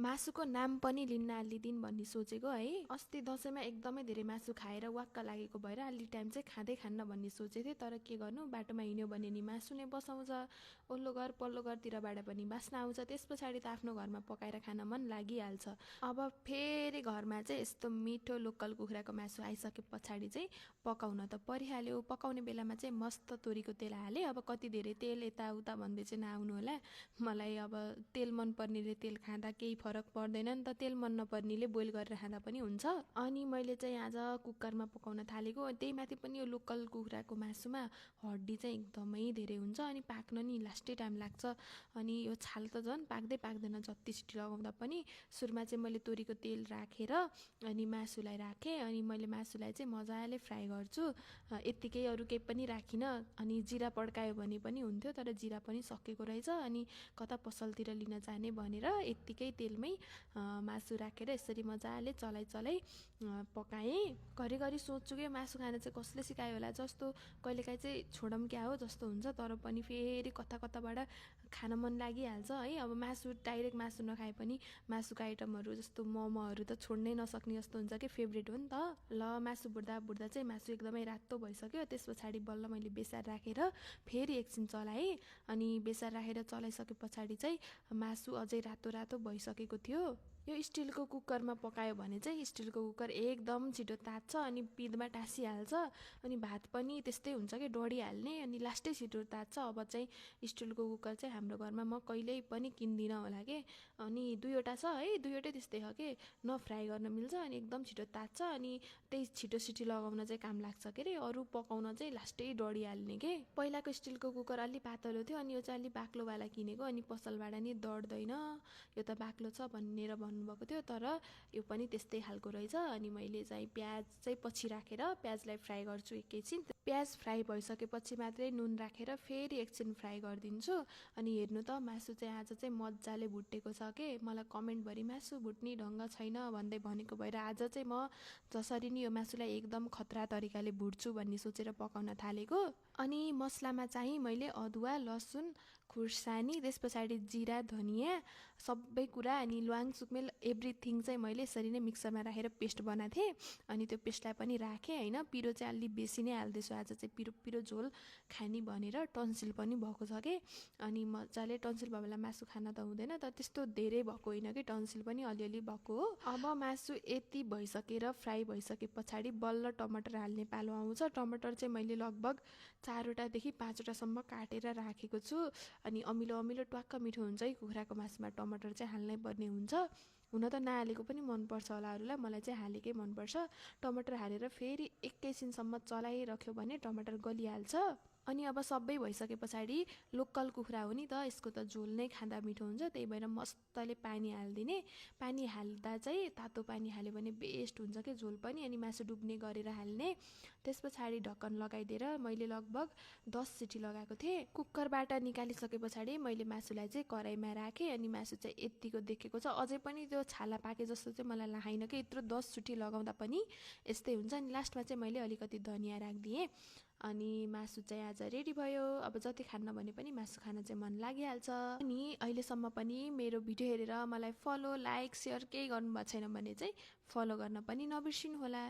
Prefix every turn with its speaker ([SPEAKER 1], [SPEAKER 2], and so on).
[SPEAKER 1] मासुको नाम पनि लिन्न लिदिन भन्ने सोचेको है। अस्ति दसैँमा एकदमै धेरै मासु खाएर वाक्क लागेको भएर अलि टाइम चाहिँ खाँदै खान्न भन्ने सोचेको थिएँ। तर के गर्नु, बाटोमा हिँड्यो भने नि मासु नै बसाउँछ, ओल्लो घर पल्लो घरतिरबाट पनि बास्ना आउँछ। त्यस पछाडि त आफ्नो घरमा पकाएर खान मन लागिहाल्छ। अब फेरि घरमा चाहिँ यस्तो मिठो लोकल कुखुराको मासु आइसके पछाडि चाहिँ पकाउन त परिहाल्यो। पकाउने बेलामा चाहिँ मस्त तोरीको तेल हालेँ। अब कति धेरै तेल यताउता भन्दै चाहिँ नआउनु होला, मलाई अब तेल मन पर्नेले तेल खाँदा केही फरक पर्दैन नि त, तेल मन नपर्नेले बोइल गरेर खाँदा पनि हुन्छ। अनि मैले चाहिँ आज कुकरमा पकाउन थालेको। त्यही माथि पनि यो लोकल कुखुराको मासुमा हड्डी चाहिँ एकदमै धेरै हुन्छ अनि पाक्न नि लास्टै टाइम लाग्छ। अनि यो छाल त झन् पाक्दै पाक्दैन जति सिटी लगाउँदा पनि। सुरुमा चाहिँ मैले तोरीको तेल राखेर अनि मासुलाई राखेँ। अनि मैले मासुलाई चाहिँ मजाले फ्राई गर्छु, यत्तिकै अरू केही पनि राखिनँ। अनि जिरा पड्कायो भने पनि हुन्थ्यो, तर जिरा पनि सकेको रहेछ। अनि कता पसलतिर लिन जाने भनेर यत्तिकै तेलमै मासु राखेर यसरी मजाले चलाइ पकाएँ। घरिघरि सोच्छु कि मासु खान चाहिँ कसले सिकायो होला, जस्तो कहिलेकाहीँ चाहिँ छोडम क्या हो जस्तो हुन्छ। तर पनि फेरि कताबाट खान मन लागिहाल्छ है। अब मासु डाइरेक्ट मासु नखाए पनि मासुको आइटमहरू जस्तो मोमोहरू त छोड्नै नसक्ने जस्तो हुन्छ कि, फेभरेट हो नि त। ल मासु बुड्दा चाहिँ मासु एकदमै रातो भइसक्यो। त्यस पछाडि बल्ल मैले बेसार राखेर फेरि एकछिन चलाएँ। अनि बेसार राखेर चलाइसके पछाडि चाहिँ मासु अझै रातो भइसकेको थियो। यो स्टिलको कुकरमा पकायो भने चाहिँ स्टिलको कुकर एकदम छिटो तात्छ अनि पिँधमा टाँसिहाल्छ। अनि भात पनि त्यस्तै हुन्छ कि डढिहाल्ने, अनि लास्टै छिटो तात्छ। अब चाहिँ स्टिलको कुकर चाहिँ हाम्रो घरमा म कहिल्यै पनि किन्दिनँ होला कि। अनि दुईवटा छ है, दुईवटै त्यस्तै हो कि, न फ्राई गर्न मिल्छ अनि एकदम छिटो तात्छ। अनि त्यही छिटो सिटी लगाउन चाहिँ काम लाग्छ के अरे, अरू पकाउन चाहिँ लास्टै डढिहाल्ने के। पहिलाको स्टिलको कुकर अलि पातलो थियो, अनि यो चाहिँ अलि बाक्लोवाला किनेको। अनि पसलबाट नि डढ्दैन, यो त बाक्लो छ भनेर भन्नुभएको थियो, तर यो पनि त्यस्तै खालको रहेछ। अनि मैले चाहिँ प्याज चाहिँ पछि राखेर प्याजलाई फ्राई गर्छु एकैछिन। प्याज फ्राई भइसकेपछि मात्रै नुन राखेर फेरि एकछिन फ्राई गरिदिन्छु। अनि हेर्नु त मासु चाहिँ आज चाहिँ मजाले भुटेको छ कि। मलाई कमेन्टभरि मासु भुट्ने ढङ्ग छैन भन्दै भनेको भएर आज चाहिँ म जसरी नि यो मासुलाई एकदम खतरा तरिकाले भुट्छु भन्ने सोचेर पकाउन थालेको। अनि मसलामा चाहिँ मैले अदुवा, लसुन, खुर्सानी, त्यस पछाडि जिरा, धनियाँ सबै कुरा अनि ल्वाङ सुकमेल एभ्रिथिङ चाहिँ मैले यसरी नै मिक्सरमा राखेर पेस्ट बनाएको थिएँ। अनि त्यो पेस्टलाई पनि राखेँ होइन। पिरो चाहिँ अलि बेसी नै हाल्दैछु आज चाहिँ, पिरो झोल खाने भनेर। टन्सिल पनि भएको छ कि, अनि मजाले टन्सिल भयो बेला मासु खान त हुँदैन, तर त्यस्तो धेरै भएको होइन कि, टन्सिल पनि अलिअलि भएको हो। अब मासु यति भइसकेर फ्राई भइसके पछाडि बल्ल टमाटर हाल्ने पालो आउँछ। टमाटर चाहिँ मैले लगभग 4वटादेखि 5वटासम्म काटेर राखेको छु। अनि अमिलो ट्वाक्क मिठो हुन्छ है कुखुराको मासुमा, टमाटर चाहिँ हाल्नै पर्ने हुन्छ। हुन त नहालेको पनि मनपर्छ होला अरूलाई, मलाई चाहिँ हालेकै मनपर्छ। टमाटर हालेर फेरि एकैछिनसम्म चलाइराख्यो भने टमाटर गलिहाल्छ। अनि अब सबै भइसके पछाडि लोकल कुखुरा हो नि त, यसको त झोल नै खाँदा मिठो हुन्छ, त्यही भएर मस्तले पानी हालिदिने। पानी हाल्दा चाहिँ तातो पानी हाल्यो भने बेस्ट हुन्छ कि झोल पनि, अनि मासु डुब्ने गरेर हाल्ने। त्यस पछाडि ढक्कन लगाइदिएर मैले लगभग 10 सिटी लगाएको थिएँ। कुकरबाट निकालिसके पछाडि मैले मासुलाई चाहिँ कराईमा राखेँ। अनि मासु चाहिँ यत्तिको देखेको छ, अझै पनि त्यो छाला पाके जस्तो चाहिँ मलाई लागेन कि, यत्रो 10 सिटी लगाउँदा पनि यस्तै हुन्छ। अनि लास्टमा चाहिँ मैले अलिकति धनियाँ राखिदिएँ। अनि मासु चाहिँ आज रेडी भयो। अब जति खान्न भने पनि मासु खान चाहिँ मन लागिहाल्छ। अनि अहिलेसम्म पनि मेरो भिडियो हेरेर मलाई फलो, लाइक, सेयर केही गर्नुभएको छैन भने चाहिँ फलो गर्न पनि नबिर्सिनु होला।